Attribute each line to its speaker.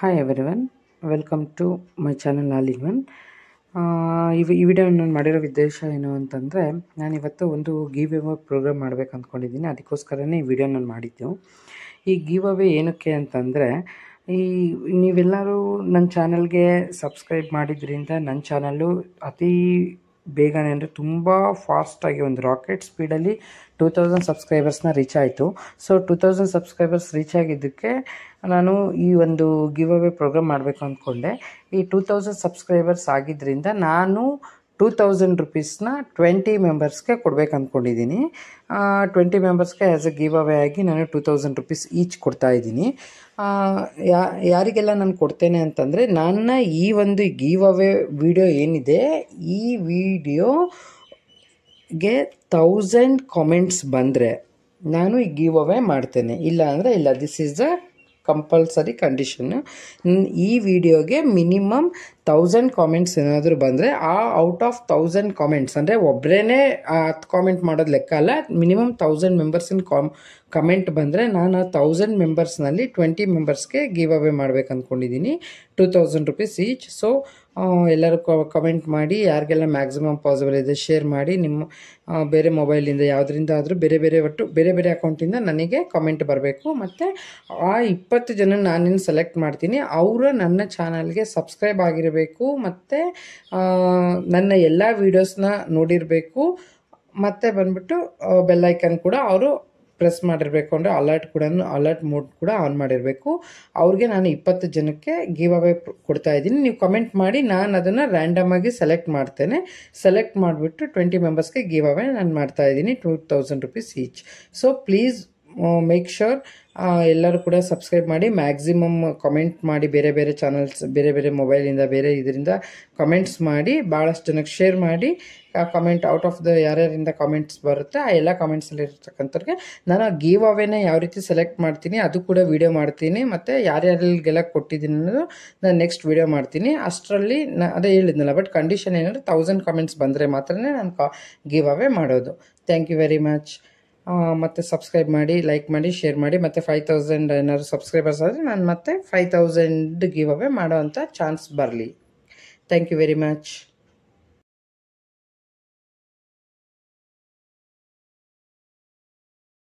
Speaker 1: Hi everyone, welcome to my channel all in one. ಈ video ನಾನು ಮಾಡಿರೋ ಉದ್ದೇಶ ಏನು ಅಂತಂದರೆ, ನಾನಿವತ್ತು ಒಂದು ಗಿವ್ ಅವೇ ಪ್ರೋಗ್ರಾಮ್ ಮಾಡಬೇಕು ಅಂದ್ಕೊಂಡಿದ್ದೀನಿ. ಅದಕ್ಕೋಸ್ಕರನೇ ಈ ವಿಡಿಯೋ ನಾನು ಮಾಡಿದ್ದು. ಈ ಗಿವ್ ಅವೇ ಏನಕ್ಕೆ ಅಂತಂದರೆ, ನೀವೆಲ್ಲರೂ ನನ್ನ ಚಾನಲ್ಗೆ ಸಬ್ಸ್ಕ್ರೈಬ್ ಮಾಡಿದ್ರಿಂದ ನನ್ನ ಚಾನಲ್ಲು ಅತಿ ಬೇಗನೆ ಅಂದರೆ ತುಂಬ ಫಾಸ್ಟಾಗಿ ಒಂದು ರಾಕೆಟ್ ಸ್ಪೀಡಲ್ಲಿ 2000 ಸಬ್ಸ್ಕ್ರೈಬರ್ಸ್ನ ರೀಚ್ ಆಯಿತು. ಸೊ 2000 ಸಬ್ಸ್ಕ್ರೈಬರ್ಸ್ ರೀಚ್ ಆಗಿದ್ದಕ್ಕೆ ನಾನು ಈ ಒಂದು ಗಿವ್ ಅವೇ ಪ್ರೋಗ್ರಾಮ್ ಮಾಡಬೇಕು ಅಂದ್ಕೊಂಡೆ. ಈ 2000 ಸಬ್ಸ್ಕ್ರೈಬರ್ಸ್ ಆಗಿದ್ದರಿಂದ ನಾನು 2000 ರುಪೀಸ್ನ 20 ಮೆಂಬರ್ಸ್ಗೆ ಕೊಡಬೇಕು ಅಂದ್ಕೊಂಡಿದ್ದೀನಿ. 20 ಮೆಂಬರ್ಸ್ಗೆ ಆ್ಯಸ್ ಎ ಗಿವ್ ಅವೇ ಆಗಿ ನಾನು 2000 ರುಪೀಸ್ ಈಚ್ ಕೊಡ್ತಾಯಿದ್ದೀನಿ. ಯಾರಿಗೆಲ್ಲ ನಾನು ಕೊಡ್ತೇನೆ ಅಂತಂದರೆ, ನನ್ನ ಈ ಒಂದು ಗಿವ್ ಅವೇ ವಿಡಿಯೋ ಏನಿದೆ, ಈ ವಿಡಿಯೋಗೆ 1000 ಕಾಮೆಂಟ್ಸ್ ಬಂದರೆ ನಾನು ಈ ಗಿವ್ ಅವೇ ಮಾಡ್ತೇನೆ. ಇಲ್ಲ ಅಂದರೆ ಇಲ್ಲ. This is a compulsory condition. ಈ ವಿಡಿಯೋಗೆ ಮಿನಿಮಮ್ 1000 ಕಾಮೆಂಟ್ಸ್ ಏನಾದರೂ ಬಂದರೆ, ಔಟ್ ಆಫ್ 1000 ಕಾಮೆಂಟ್ಸ್ ಅಂದರೆ ಒಬ್ಬರೇ 10 ಕಾಮೆಂಟ್ ಮಾಡೋದು ಲೆಕ್ಕ ಅಲ್ಲ, ಮಿನಿಮಮ್ 1000 ಮೆಂಬರ್ಸಿನ ಕಮೆಂಟ್ ಬಂದರೆ ನಾನು 1000 ಮೆಂಬರ್ಸ್ನಲ್ಲಿ 20 ಮೆಂಬರ್ಸ್ಗೆ ಗಿವ್ ಅವೇ ಮಾಡ್ಬೇಕು ಅಂದ್ಕೊಂಡಿದ್ದೀನಿ, 2000 ರುಪೀಸ್ ಈಚ್. ಸೊ ಎಲ್ಲರೂ ಕಮೆಂಟ್ ಮಾಡಿ, ಯಾರಿಗೆಲ್ಲ ಮ್ಯಾಕ್ಸಿಮಮ್ ಪಾಸಿಬಲ್ ಇದೆ ಶೇರ್ ಮಾಡಿ. ನಿಮ್ಮ ಬೇರೆ ಮೊಬೈಲಿಂದ ಯಾವುದರಿಂದ ಆದರೂ ಬೇರೆ ಬೇರೆ ಅಕೌಂಟಿಂದ ನನಗೆ ಕಮೆಂಟ್ ಬರಬೇಕು. ಮತ್ತು ಆ 20 ಜನ ನಾನೇನು ಸೆಲೆಕ್ಟ್ ಮಾಡ್ತೀನಿ, ಅವರು ನನ್ನ ಚಾನಲ್ಗೆ ಸಬ್ಸ್ಕ್ರೈಬ್ ಆಗಿರಬೇಕು, ಮತ್ತು ನನ್ನ ಎಲ್ಲ ವೀಡಿಯೋಸ್ನ ನೋಡಿರಬೇಕು, ಮತ್ತು ಬಂದ್ಬಿಟ್ಟು ಬೆಲ್ಲೈಕನ್ ಕೂಡ ಅವರು ಪ್ರೆಸ್ ಮಾಡಿರಬೇಕು. ಅಂದರೆ ಅಲರ್ಟ್ ಮೋಡ್ ಕೂಡ ಆನ್ ಮಾಡಿರಬೇಕು. ಅವ್ರಿಗೆ ನಾನು 20 ಜನಕ್ಕೆ ಗಿವ್ ಅವೇ ಕೊಡ್ತಾ ಇದ್ದೀನಿ. ನೀವು ಕಮೆಂಟ್ ಮಾಡಿ, ನಾನು ಅದನ್ನು ರ್ಯಾಂಡಮಾಗಿ ಸೆಲೆಕ್ಟ್ ಮಾಡ್ತೇನೆ. ಸೆಲೆಕ್ಟ್ ಮಾಡಿಬಿಟ್ಟು 20 ಮೆಂಬರ್ಸ್ಗೆ ಗಿವ್ ಅವೇ ನಾನು ಮಾಡ್ತಾ ಇದ್ದೀನಿ, 2000 rupees each. So please make sure ಎಲ್ಲರೂ ಕೂಡ ಸಬ್ಸ್ಕ್ರೈಬ್ ಮಾಡಿ, ಮ್ಯಾಕ್ಸಿಮಮ್ ಕಮೆಂಟ್ ಮಾಡಿ, ಬೇರೆ ಚಾನಲ್ಸ್, ಬೇರೆ ಮೊಬೈಲಿಂದ, ಇದರಿಂದ ಕಮೆಂಟ್ಸ್ ಮಾಡಿ, ಭಾಳಷ್ಟು ಜನಕ್ಕೆ ಶೇರ್ ಮಾಡಿ. ಕಮೆಂಟ್ ಔಟ್ ಆಫ್ ಯಾರ್ಯಾರಿಂದ ಕಮೆಂಟ್ಸ್ ಬರುತ್ತೆ, ಆ ಎಲ್ಲ ಕಮೆಂಟ್ಸಲ್ಲಿ ಇರ್ತಕ್ಕಂಥವ್ರಿಗೆ ನಾನು ಗಿವ್ ಅವೇನ ಯಾವ ರೀತಿ ಸೆಲೆಕ್ಟ್ ಮಾಡ್ತೀನಿ ಅದು ಕೂಡ ವಿಡಿಯೋ ಮಾಡ್ತೀನಿ. ಮತ್ತು ಯಾರ್ಯಾರಿಗೆಲ್ಲ ಕೊಟ್ಟಿದ್ದೀನಿ ಅನ್ನೋದು ನಾನು ನೆಕ್ಸ್ಟ್ ವಿಡಿಯೋ ಮಾಡ್ತೀನಿ. ಅಷ್ಟರಲ್ಲಿ ಅದೇ ಹೇಳಿದ್ನಲ್ಲ, ಬಟ್ ಕಂಡೀಷನ್ ಏನಂದರೆ 1000 ಕಮೆಂಟ್ಸ್ ಬಂದರೆ ಮಾತ್ರ ನಾನು ಗಿವ್ ಅವೇ ಮಾಡೋದು. Thank you very much. ಮತ್ತು ಸಬ್ಸ್ಕ್ರೈಬ್ ಮಾಡಿ, ಲೈಕ್ ಮಾಡಿ, ಶೇರ್ ಮಾಡಿ. ಮತ್ತು 5000 ಏನಾದ್ರು ಸಬ್ಸ್ಕ್ರೈಬರ್ಸ್ ಆದರೆ ನಾನು ಮತ್ತೆ 5000 ಗಿವ್ ಅವೇ ಮಾಡೋ ಅಂಥ ಚಾನ್ಸ್ ಬರಲಿ. Thank you very much.